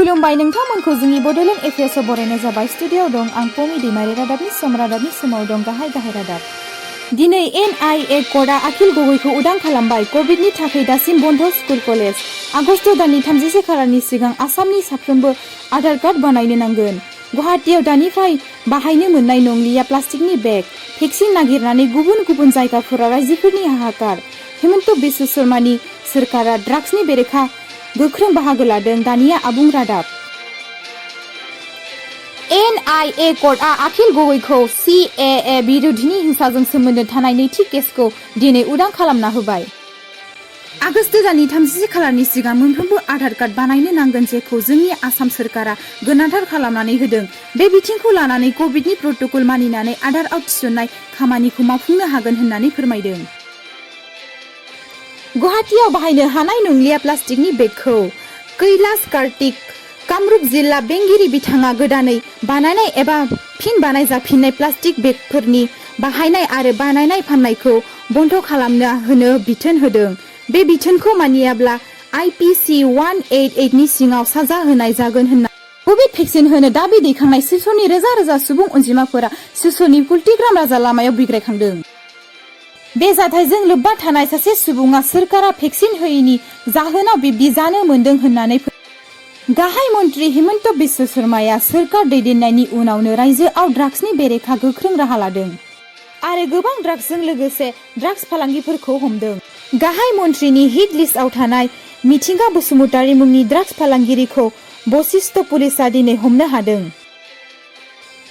खुलुमबाय नोंथांमोनखौ जोंनि बड'लेण्ड एफेयार्सआव बरायनाय जाबाय। स्टुडिय'आव दं आं मwnabilini रादाबनि समाव दं गाहाय रादाब। दिनै NIA कर्टआ आखिल गगैखौ उदां खालामबाय। कभिडनि थाखाय दासिम बन्द स्कुल कलेज। आगस्ट दाननि 31 खालारनि सिगां आसामनि साफ्रोमबो आधार कार्ड बानायनो नांगोन। गुवाहाटीआव दानिफ्राय बाहायनो मोननाय नंलिया प्लास्टिकनि बेग। भेक्सिन नागिरनानै गुबुन गुबुन जायगाफोराव राइजोफोरनि हाहाकार। हेमन्त बिश्व शर्मानि सोरखारा ड्राग्सनि बेरेखा गोख्रों बाहागो लादों। दानिया आबुं रादाब। NIA कर्टआ आखिल गगैखौ CAA बिरोधिनि हिंसाजों सोमोन्दो थानाय नैथि केसखौ दिनै उदां खालामना होबाय। आगस्ट दाननि 31 खालारनि सिगां मोनफ्रोमबो आधार कार्ड बानायनो नांगोन, जेखौ जोंनि आसाम सोरखारा गोनांथार खालामनानै होदों। बे बिथिंखौ लानानै कभिडनि प्रट'कल मानिनानै आधारआव थिसननाय खामानिखौ मावफुंनो हागोन होननानै फोरमायदों। गुवाहाटीआव बाहायनो हानाय नंलिया प्लास्टिकनि बेगखौ कैलाश कार्तिक कामरुप जिल्ला बेंगिरि बिथाङा गोदानै बानायनाय एबा फिन बानायजाफिननाय प्लास्टिक बेगफोरनि बाहायनाय आरो बानायनाय फाननायखौ बन्द खालामना होनो बिथोन होदों। बे बिथोनखौ मानियाब्ला IPC 188 नि सिङाव साजा होनाय जागोन होनना कभिड भेक्सिन होनो दाबि दैखांनाय सिसनि रोजा रोजा सुबुं अनजिमाफोरा सिसनि कुलटिग्राम राजा लामायाव बिग्रायखांदों। बे जाथायजों लोब्बा थानाय सासे सुबुङा सोरखारा भेक्सिन होयैनि जाहोनाव बिब्दि जानो मोन्दों होननानै गाहाय मन्त्रि हेमन्त बिश्व शर्माया सोरखार दैदेननायनि उनावनो रायजोआव ड्राग्सनि बेरेखा गोख्रों राहा लादों आरो गोबां ड्राग्सजों लोगोसे ड्राग्स फालांगिफोरखौ हमदों। गाहाय मन्त्रिनि हिट लिस्टआव थानाय मिथिंगा बसुमतारी मुंनि ड्राग्स फालांगिरिखौ बशिष्ट पुलिसआ दिनै हमनो हादों।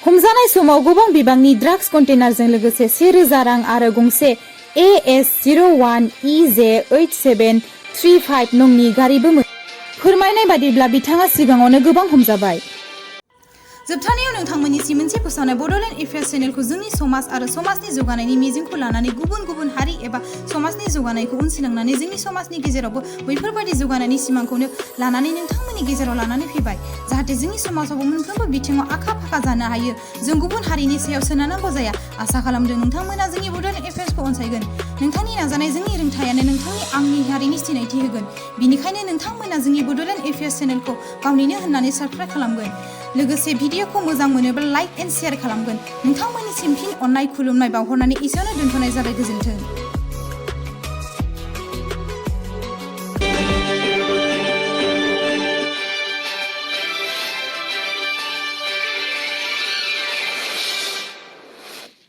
हमजानाय समाव गोबां बिबांनि ड्राग्स कन्टेनारजों लोगोसे 1000 रां आरो गंसे AS01EJ8735 नंनि गारिबो मोनो। फोरमायनाय बादिब्ला बिथाङा सिगाङावनो गोबां हमजाबाय। जोबथारनायाव नोंथांमोननिसिम मोनसे फोसावनाय बड'लेण्ड एफेयार्स चेनेलखौ जोंनि समाज आरो समाजनि जौगानायनि मिजिंखौ लानानै गुबुन गुबुन हारि एबा समाजनि जौगानायखौ उनसंनानै जोंनि समाजनि गेजेरावबो बैफोरबायदि जौगानायनि सिमांखौनो लानानै नोंथांमोननि गेजेराव लानानै फैबाय, जाहाथे जोंनि समाजावबो मोनफ्रोमबो बिथिङाव आखा फाखा जानो हायो। जों गुबुन हारिनि सायाव सोनारनांगौ जाया। आसा खालामदों नोंथांमोना जोंनि बड'लेण्ड एफेयार्सखौ अनसायगोन। नोंथांनि नाजानाय जोंनि रोंथायानो नोंथांनि आंनि हारिनि सिनायथि होगोन। बिनिखायनो नोंथांमोना जोंनि बड'लेण्ड एफेयार्स चेनेलखौ गावनिनो होननानै साबस्क्राइब खालामगोन। लोगोसे भिडिअखौ मोजां मोनोब्ला लाइक एन्ड शेयार खालामगोन। नोंथांमोननिसिम फिन अननाय खुलुमनाय बावहरनानै एसेयावनो दोनथ'नाय जाबाय। गोजोन्थों।